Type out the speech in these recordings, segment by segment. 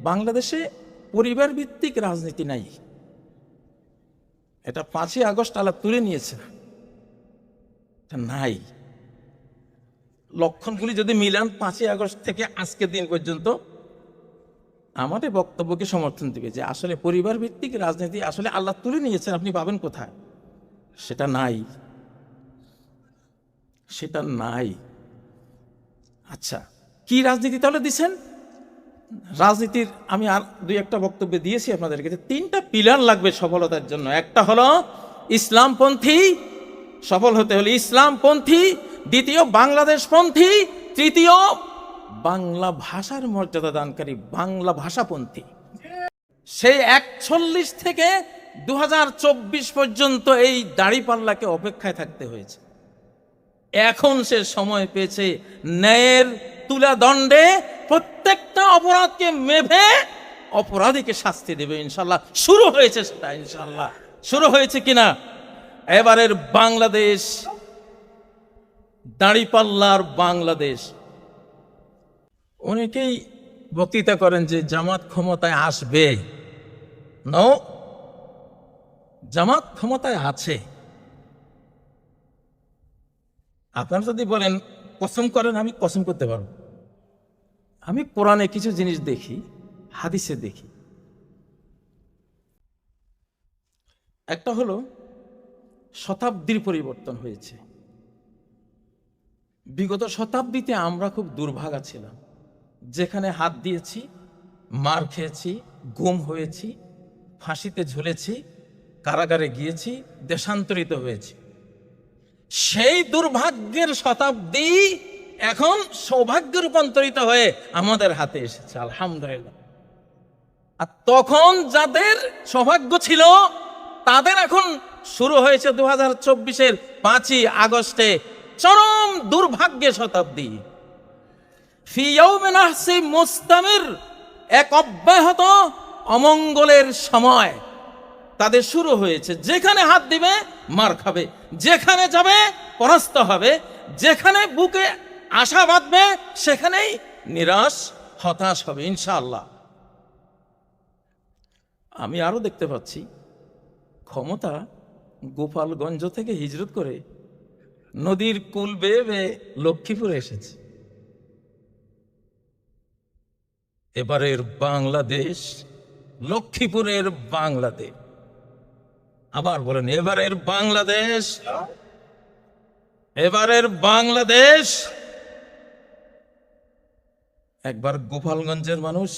বাংলাদেশে পরিবার ভিত্তিক রাজনীতি নাই। এটা 5ই আগস্ট আলাপ তুলে নিয়েছে, এটা নাই। লক্ষণগুলি যদি মিলান 5ই আগস্ট থেকে আজকের দিন পর্যন্ত, আমাদের বক্তব্যকে সমর্থন দিবে যে আসলে পরিবার ভিত্তিক রাজনীতি আসলে আল্লাহ তুলে নিয়েছেন, আপনি পাবেন কোথায়? সেটা নাই, সেটা নাই। আচ্ছা, কি রাজনীতি তাহলে দিচ্ছেন? রাজনীতির আমি আর 2-1টা বক্তব্য দিয়েছি আপনাদেরকে, 3টা পিলার লাগবে সফলতার জন্য। একটা হলো ইসলামপন্থী, সফল হতে হলে ইসলামপন্থী, দ্বিতীয় বাংলাদেশপন্থী, তৃতীয় বাংলা ভাষার মর্যাদা দানকারী বাংলা ভাষাপন্থী। সেই 41 থেকে 2024 পর্যন্ত এই দাঁড়িপাল্লাকে অপেক্ষায় থাকতে হয়েছে। এখন সে সময় পেয়েছে ন্যায়ের তুলা দণ্ডে প্রত্যেকটা অপরাধকে মেপে অপরাধীকে শাস্তি দেবে ইনশাল্লাহ। শুরু হয়েছে সেটা, ইনশাল্লাহ শুরু হয়েছে কিনা। এবারের বাংলাদেশ দাঁড়িপাল্লার বাংলাদেশ। অনেকেই বক্তৃতা করেন যে জামাত ক্ষমতায় আসবে। নো, জামাত ক্ষমতায় আছে। আপনারা যদি বলেন কসম করেন, আমি কসম করতে পারব। আমি কোরআনে কিছু জিনিস দেখি, হাদিসে দেখি। একটা হলো শতাব্দীর পরিবর্তন হয়েছে। বিগত শতাব্দীতে আমরা খুব দুর্ভাগা ছিলাম, যেখানে হাত দিয়েছি, মার খেয়েছি, গুম হয়েছি, ফাঁসিতে ঝুলেছি, কারাগারে গিয়েছি, দেশান্তরিত হয়েছি। সেই দুর্ভাগ্যের শতাব্দী এখন সৌভাগ্যে রূপান্তরিত হয়ে আমাদের হাতে এসেছে, আলহামদুলিল্লাহ। আর তখন যাদের সৌভাগ্য ছিল তাদের এখন শুরু হয়েছে 2024-এর 5ই আগস্টে চরম দুর্ভাগ্যের শতাব্দী। ফি ইয়াউমিন নাহসি মুস্তামির, এক অব্যাহত অমঙ্গলের সময় তাদের শুরু হয়েছে। যেখানে হাত দিবে মার খাবে, যেখানে যাবে পরাস্ত হবে, যেখানে বুকে আশা বাঁধবে সেখানেই নিরাশ হতাশ হবে ইনশাআল্লাহ। আমি আরো দেখতে পাচ্ছি ক্ষমতা গোপালগঞ্জ থেকে হিজরত করে নদীর কুল বেয়ে বেয়ে লক্ষ্মীপুরে এসেছে। এবারের বাংলাদেশ লক্ষ্মীপুরের বাংলাদেশ। আবার বলেন, এবারের বাংলাদেশ, এবারের বাংলাদেশ। একবার গোপালগঞ্জের মানুষ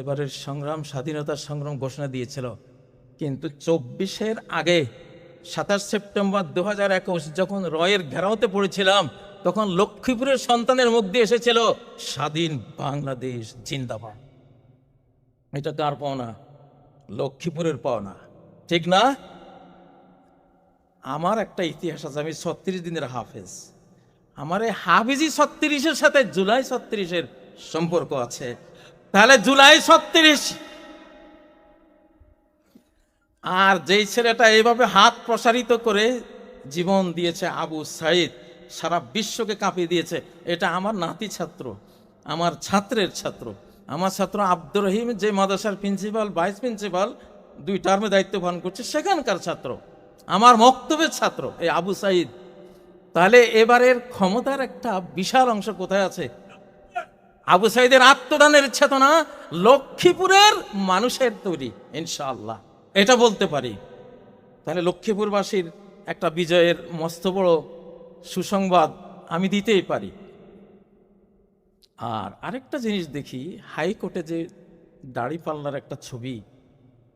এবারের সংগ্রাম, স্বাধীনতার সংগ্রাম ঘোষণা দিয়েছিল, কিন্তু 24-এর আগে 27 সেপ্টেম্বর 2021 যখন রয়ের ঘেরাওতে পড়েছিলাম, তখন লক্ষ্মীপুরের সন্তানের মুখ দিয়ে এসেছিল স্বাধীন বাংলাদেশ জিন্দাবাদ। এটা কার পাওনা? লক্ষ্মীপুরের পাওনা, ঠিক না? আমার একটা ইতিহাস আছে, আমি 36 দিনের হাফেজ। আমার এই হাফিজি 36-এর সাথে জুলাই 36-এর সম্পর্ক আছে। তাহলে জুলাই 36 আর যেই ছেলেটা এইভাবে হাত প্রসারিত করে জীবন দিয়েছে, আবু সাইদ, সারা বিশ্বকে কাঁপিয়ে দিয়েছে, এটা আমার নাতি ছাত্র, আমার ছাত্রের ছাত্র, আমার ছাত্র আব্দুর রহিম, যে মাদ্রাসার প্রিন্সিপাল, ভাইস প্রিন্সিপাল 2 টার্মে দায়িত্ব পালন করছে, সেখানকার ছাত্র, আমার মক্তবের ছাত্র এই আবু সাইদ। তাহলে এবারের ক্ষমতার একটা বিশাল অংশ কোথায় আছে? আবু সাইদের আত্মদানের চেতনা লক্ষ্মীপুরের মানুষের তৈরি, ইনশাআল্লাহ এটা বলতে পারি। তাহলে লক্ষ্মীপুরবাসীর একটা বিজয়ের মস্ত বড় সুসংবাদ আমি দিতেই পারি। আর আরেকটা জিনিস দেখি, হাইকোর্টে যে দাড়িপাল্লার একটা ছবি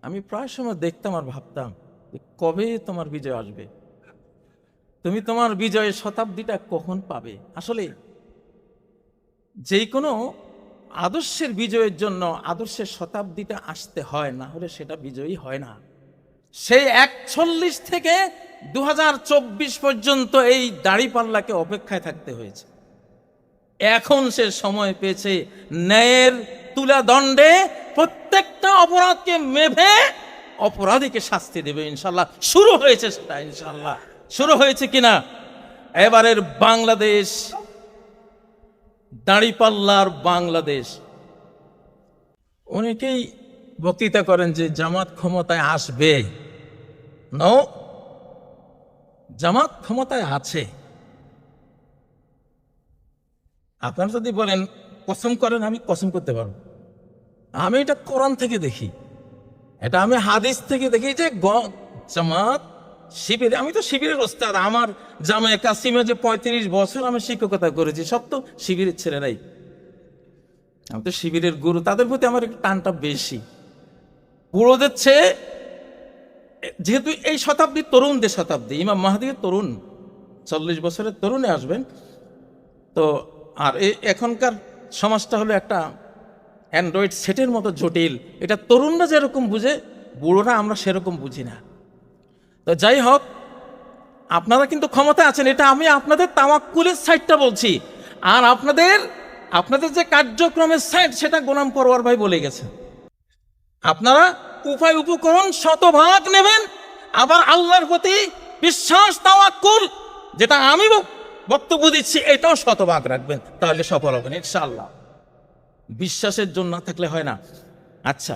আমি প্রায় সময় দেখতাম আর ভাবতাম, কবে তোমার বিজয় আসবে? তুমি তোমার বিজয়ের শতাব্দীটা কখন পাবে? আসলে যে কোনো আদর্শের বিজয়ের জন্য আদর্শের শতাব্দীটা আসতে হয়, না হলে সেটা বিজয়ী হয় না। সেই 41 থেকে 2024 পর্যন্ত এই দাঁড়িপাল্লাকে অপেক্ষায় থাকতে হয়েছে। এখন সে সময় পেয়েছে ন্যায়ের তুলা দণ্ডে প্রত্যেকটা অপরাধকে মেপে অপরাধীকে শাস্তি দেবে ইনশাল্লাহ। শুরু হয়েছে সেটা, ইনশাল্লাহ শুরু হয়েছে কিনা। এবারের বাংলাদেশ দাঁড়িপাল্লার বাংলাদেশ। অনেকেই বক্তৃতা করেন যে জামাত ক্ষমতায় আসবে। নো, জামাত ক্ষমতায় আছে। আপনারা যদি বলেন কসম করেন, আমি কসম করতে পারবো। আমি এটা কোরআন থেকে দেখি, এটা আমি হাদিস থেকে দেখি যে জামাত শিবিরে, আমি তো শিবিরের ওস্তাদ। আমার জামায়ে কাসিমে যে 35 বছর আমি শিক্ষকতা করেছি, সব তো শিবিরের ছেলেরাই। আমি তো শিবিরের গুরু, তাদের প্রতি আমার একটু টানটা বেশি। বুড়োদের চেয়ে, যেহেতু এই শতাব্দী তরুণদের শতাব্দী, ইমাম মাহদির তরুণ, 40 বছরের তরুণে আসবেন তো। আর এখনকার সমাজটা হলো একটা অ্যান্ড্রয়েড সেটের মতো জটিল। এটা তরুণরা যেরকম বুঝে, বুড়োরা আমরা সেরকম বুঝি না। তো যাই হোক, আপনারা কিন্তু ক্ষমতা আছেন, এটা আমি আপনাদের তাওয়াক্কুলের সাইডটা বলছি। আর আপনাদের যে কার্যক্রমের সাইড, সেটা গোলাম পরওয়ার ভাই বলে গেছে। আপনারা উপায় উপকরণ শতভাগ নেবেন, আবার আল্লাহর প্রতি বিশ্বাস তাওয়াক্কুল, যেটা আমি বক্তব্য দিচ্ছি, এটাও শতভাগ রাখবেন, তাহলে সফল হবেন ইনশাআল্লাহ। বিশ্বাসের জন্য না থাকলে হয় না। আচ্ছা,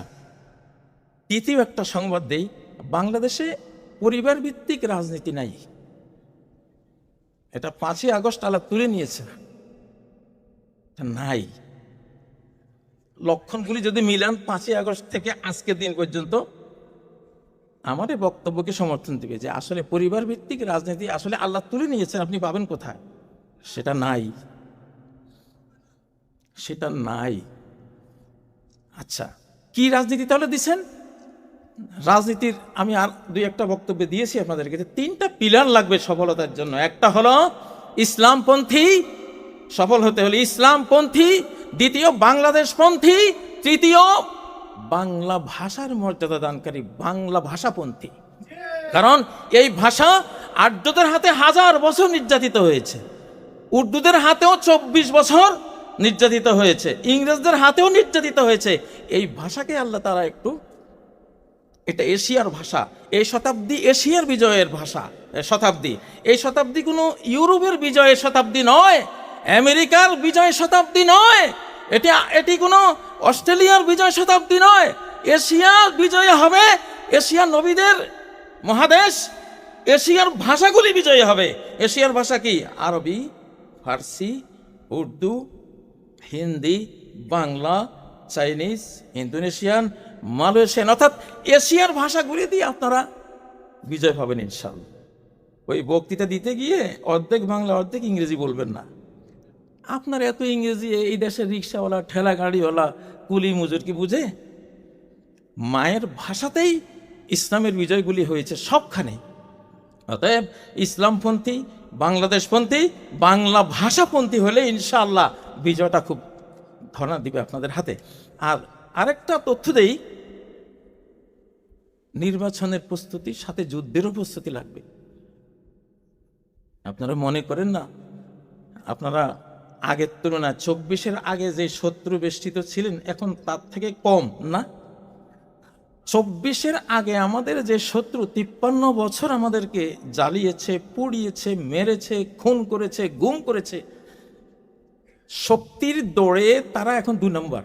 তৃতীয় একটা সংবাদ দেই। বাংলাদেশে পরিবার ভিত্তিক রাজনীতি নাই। এটা 5ই আগস্ট আলাপ তুলে নিয়েছে, নাই। লক্ষণগুলি যদি মিলান 5ই আগস্ট থেকে আজকের দিন পর্যন্ত, আমার এই বক্তব্যকে সমর্থন দিবে যে আসলে পরিবার ভিত্তিক রাজনীতি আসলে আল্লাহ তুলে নিয়েছেন। আপনি পাবেন কোথায়? সেটা নাই, সেটা নাই। আচ্ছা, কি রাজনীতি তাহলে দিছেন? রাজনীতির আমি আর 2-1টা বক্তব্য দিয়েছি আপনাদেরকে যে 3টা পিলার লাগবে সফলতার জন্য। একটা হলো ইসলামপন্থী, সফল হতে হলে ইসলামপন্থী। দ্বিতীয় বাংলাদেশপন্থী। তৃতীয় বাংলা ভাষার মর্যাদা দানকারী বাংলা ভাষাপন্থী। কারণ এই ভাষা আর্যদের হাতে 1000 বছর নির্যাতিত হয়েছে, উর্দুদের হাতেও 24 বছর নির্যাতিত হয়েছে, ইংরেজদের হাতেও নির্যাতিত হয়েছে। এই ভাষাকে আল্লাহ তারা একটু, এটা এশিয়ার ভাষা, এই শতাব্দী এশিয়ার বিজয়ের ভাষা শতাব্দী। এই শতাব্দী কোনো ইউরোপের বিজয়ের শতাব্দী নয়, আমেরিকার বিজয় শতাব্দী নয়, এটি কোনো অস্ট্রেলিয়ার বিজয় শতাব্দী নয়। এশিয়ার বিজয় হবে, এশিয়ার নবীদের মহাদেশ, এশিয়ার ভাষাগুলি বিজয়ী হবে। এশিয়ার ভাষা কি? আরবি, ফার্সি, Urdu, Hindi, Bangla, Chinese, Indonesian, Malaysian, অর্থাৎ এশিয়ার ভাষাগুলি দিয়ে আপনারা বিজয় পাবেন ইনশাআল্লাহ। ওই বক্তৃতা দিতে গিয়ে অর্ধেক বাংলা অর্ধেক ইংরেজি বলবেন না। আপনার এত ইংরেজি এই দেশের রিক্সাওয়ালা, ঠেলা গাড়িওয়ালা, কুলি মজুর কি বুঝে? মায়ের ভাষাতেই ইসলামের বিজয়গুলি হয়েছে সবখানে। অতএব ইসলামপন্থী, বাংলাদেশপন্থী, বাংলা ভাষাপন্থী হলে ইনশাআল্লাহ বিজয়টা খুব ধরা দিবে আপনাদের হাতে। আর আরেকটা তথ্য দেই, নির্বাচনের প্রস্তুতির সাথে যুদ্ধেরও প্রস্তুতি লাগবে। আপনারা মনে করেন না আপনারা আগের তুলনায় 24-এর আগে যে শত্রু বেষ্টিত ছিলেন এখন তার থেকে কম না? 24-এর আগে আমাদের যে শত্রু 53 বছর আমাদেরকে জ্বালিয়েছে, পুড়িয়েছে, মেরেছে, খুন করেছে, গুম করেছে, শক্তির দৌড়ে তারা এখন 2 নম্বর।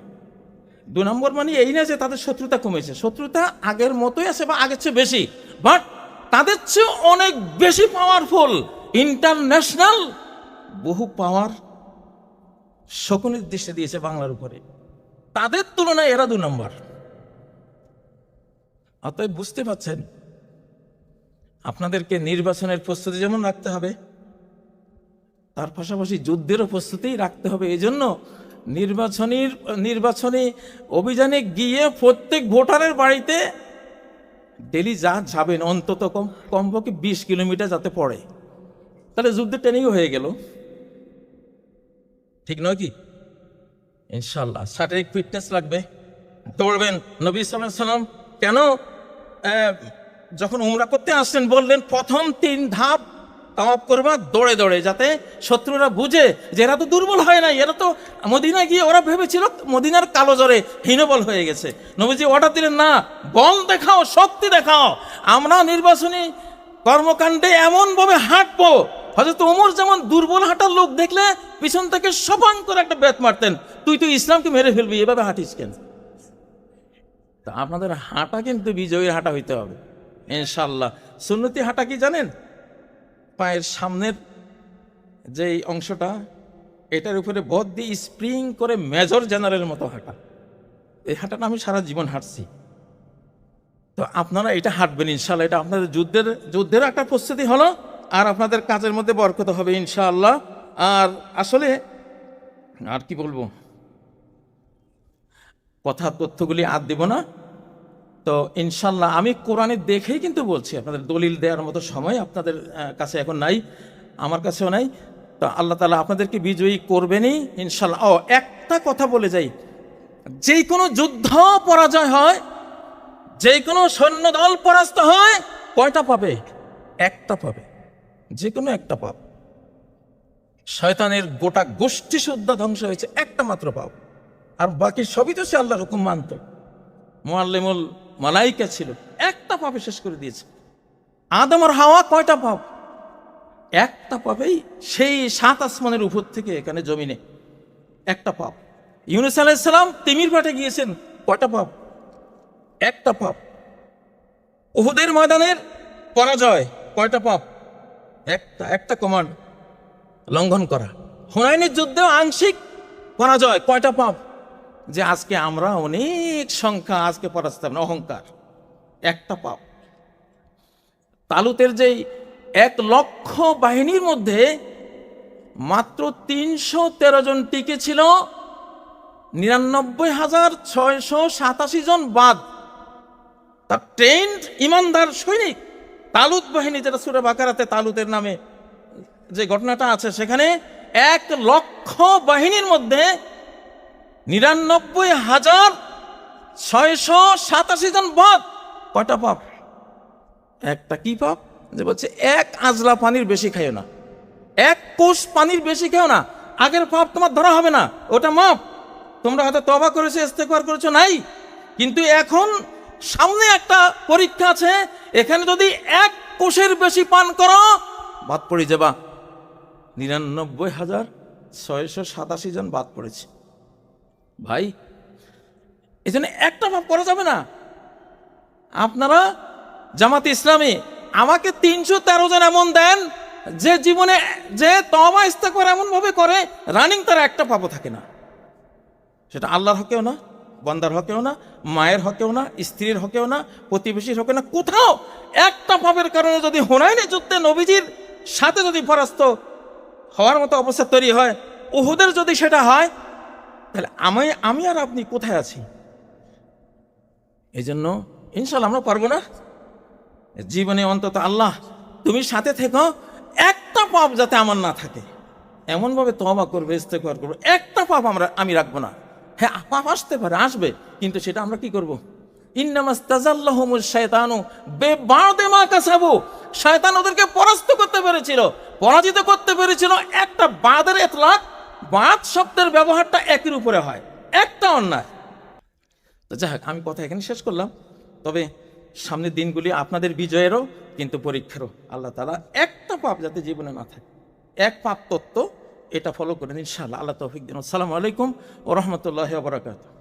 2 নম্বর মানে এই না যে তাদের শত্রুতা কমেছে, শত্রুতা আগের মতোই আছে বা আগের চেয়ে বেশি, বাট তাদের চেয়ে অনেক বেশি পাওয়ারফুল, ইন্টারন্যাশনাল বহু পাওয়ার শকুনের দৃষ্টি দিয়েছে বাংলার উপরে। তাদের তুলনায় এরা 2 নম্বর। অতএব বুঝতে পারছেন, আপনাদেরকে নির্বাচনের প্রস্তুতি যেমন রাখতে হবে, তার পাশাপাশি যুদ্ধেরও প্রস্তুতি রাখতে হবে। এই জন্য নির্বাচনী অভিযানে গিয়ে প্রত্যেক ভোটারের বাড়িতে ডেলি যাবেন অন্তত কমপক্ষে 20 কিলোমিটার যাতে পড়ে, তাহলে যুদ্ধের ট্রেনিংও হয়ে গেল, ঠিক নয় কি? ইনশাল্লাহ শারীরিক ফিটনেস লাগবে, দৌড়বেন। নবী সাল্লাল্লাহু আলাইহি ওয়াসাল্লাম কেন যখন উমরা করতে আসছেন বললেন প্রথম 3 ধাপ তাওয়াফ করবা দৌড়ে দৌড়ে, যাতে শত্রুরা বুঝে যে এরা তো দুর্বল হয় নাই, এরা তো মদিনায় গিয়ে ওরা ভেবেছিল মদিনার কালো জ্বরে হীনবল হয়ে গেছে। নবীজি অর্ডার দিলেন, না, বল দেখাও, শক্তি দেখাও। আমরা নির্বাচনী কর্মকাণ্ডে এমনভাবে হাঁটবো, হযরত ওমর যেমন দুর্বল হাঁটার লোক দেখলে পিছন থেকে সপাং করে একটা বেত মারতেন, তুই তো ইসলামকে মেরে ফেলবি, এভাবে হাঁটিস কেন? তা আপনাদের হাঁটা কিন্তু বিজয়ীর হাঁটা হইতে হবে ইনশাল্লাহ। সুন্নতি হাঁটা কি জানেন? পায়ের সামনের যেই অংশটা, এটার উপরে বদ দিয়ে স্প্রিং করে মেজর জেনারেলের মতো হাঁটা। এই হাঁটাটা আমি সারা জীবন হাঁটছি। তো আপনারা এটা হাঁটবেন ইনশাল্লাহ। এটা আপনাদের যুদ্ধের একটা প্রস্তুতি হলো, আর আপনাদের কাজের মধ্যে বরকত হবে ইনশাআল্লাহ। আর আসলে আর কি বলবো, কথা তথ্যগুলি আর দিব না। তো ইনশাল্লাহ আমি কোরআনে দেখেই কিন্তু বলছি, আপনাদের দলিল দেওয়ার মতো সময় আপনাদের কাছে এখন নাই, আমার কাছেও নাই। তো আল্লাহ তাআলা আপনাদেরকে বিজয়ী করবেনই ইনশাল্লাহ। একটা কথা বলে যাই, যে কোনো যুদ্ধ পরাজয় হয়, যে কোনো সৈন্যদল পরাস্ত হয়, কয়টা পাবে? একটা পাবে, যে কোনো একটা পাপ। শয়তানের গোটা গোষ্ঠী শুদ্ধ ধ্বংস হয়েছে, একটা মাত্র পাপ। আর বাকি সবই তো সে আল্লাহর হুকুম মানত। মুআল্লিমুল মালাইকা ছিল, একটা পাপে শেষ করে দিয়েছে। আদম আর হাওয়া কয়টা পাপ? একটা পাপেই সেই 7 আসমানের উপর থেকে এখানে জমিনে একটা পাপ। ইউনূস আলাইহিস সালাম তিমির পাটে গিয়েছেন, কয়টা পাপ? একটা পাপ। উহুদের ময়দানের পরাজয়, কয়টা পাপ? একটা কমান্ড লঙ্ঘন করা। হুনাইনের যুদ্ধেও আংশিক পরাজয়, কয়টা পাপ? যে আজকে আমরা অনেক সংখ্যা আজকে পরাস্ত হবে না, অহংকার, একটা পাপ। তালুতের যেই 1 লক্ষ বাহিনীর মধ্যে মাত্র 313 জন টিকে ছিল, 99,687 জন বাদ। তার ট্রেন্ড ইমানদার সৈনিক তালুত বাহিনী, যেটা সূরা বাকারাতে তালুতের নামে যে ঘটনাটা আছে, সেখানে 1 লক্ষ বাহিনীর মধ্যে 99,687 জন বাদ। কয়টা পাপ? একটা। কি পাপ? যে বলছে 1 আজলা পানির বেশি খাইও না, 1 কোষ পানির বেশি খেও না। আগের পাপ তোমার ধরা হবে না, ওটা মাপ। তোমরা হয়তো তওবা করেছো, ইস্তেগফার করেছো, নাই। কিন্তু এখন সামনে একটা পরীক্ষা আছে, এখানে যদি 1 কোষের বেশি পান করো, বাদ পড়ে যাবা। 99,687 জন বাদ পড়েছে ভাই। এই জন্য একটা পাপ করা যাবে না। আপনারা জামাতে ইসলামী আমাকে 313 জন এমন দেন যে জীবনে যে তওবা ইস্তেগফার এমন ভাবে করে রানিং, তার একটা পাপও থাকে না। সেটা আল্লাহর হকেও না, বান্দার হকেও না, মায়ের হকেও না, স্ত্রীর হকেও না, প্রতিবেশীর হকেও না। কোথাও একটা পাপের কারণে যদি হুনাইনের যুদ্ধে নবীজির সাথে যদি পরাস্ত হওয়ার মতো অবস্থা তৈরি হয়, উহুদের যদি সেটা হয়, তাহলে আমি আর আপনি কোথায় আছি? এই জন্য ইনশাল্লাহ আমরা পারবো না। জীবনে অন্তত আল্লাহ তুমি সাথে থেকো, একটা পাপ যাতে আমার না থাকে, এমনভাবে তওবা করবে, ইস্তেগফার করবে, একটা পাপ আমি রাখবো না। হ্যাঁ, পাপ আসতে পারে, আসবে, কিন্তু সেটা আমরা কি করবো? ইন্নামাস্তাজাল্লাহুমুশ শায়তানু বিবাদি মা কাসাবু। শয়তান ওদেরকে পরাস্ত করতে পেরেছিল, পরাজিত করতে পেরেছিল। একটা বাদের ইতলাক, বাদ শব্দের ব্যবহারটা একের উপরে হয়, একটা অন্যায়। তো যাই হোক, আমি কথা এখানে শেষ করলাম। তবে সামনের দিনগুলি আপনাদের বিজয়েরও কিন্তু পরীক্ষারও। আল্লাহ তাআলা একটা পাপ যাতে জীবনে না থাকে, 1 পাপ তত্ত্ব, এটা ফলো করেন ইনশাআল্লাহ। আল্লাহ তৌফিক দিন। আসসালামু আলাইকুম ওয়া রাহমাতুল্লাহি ওয়া বারাকাতুহু।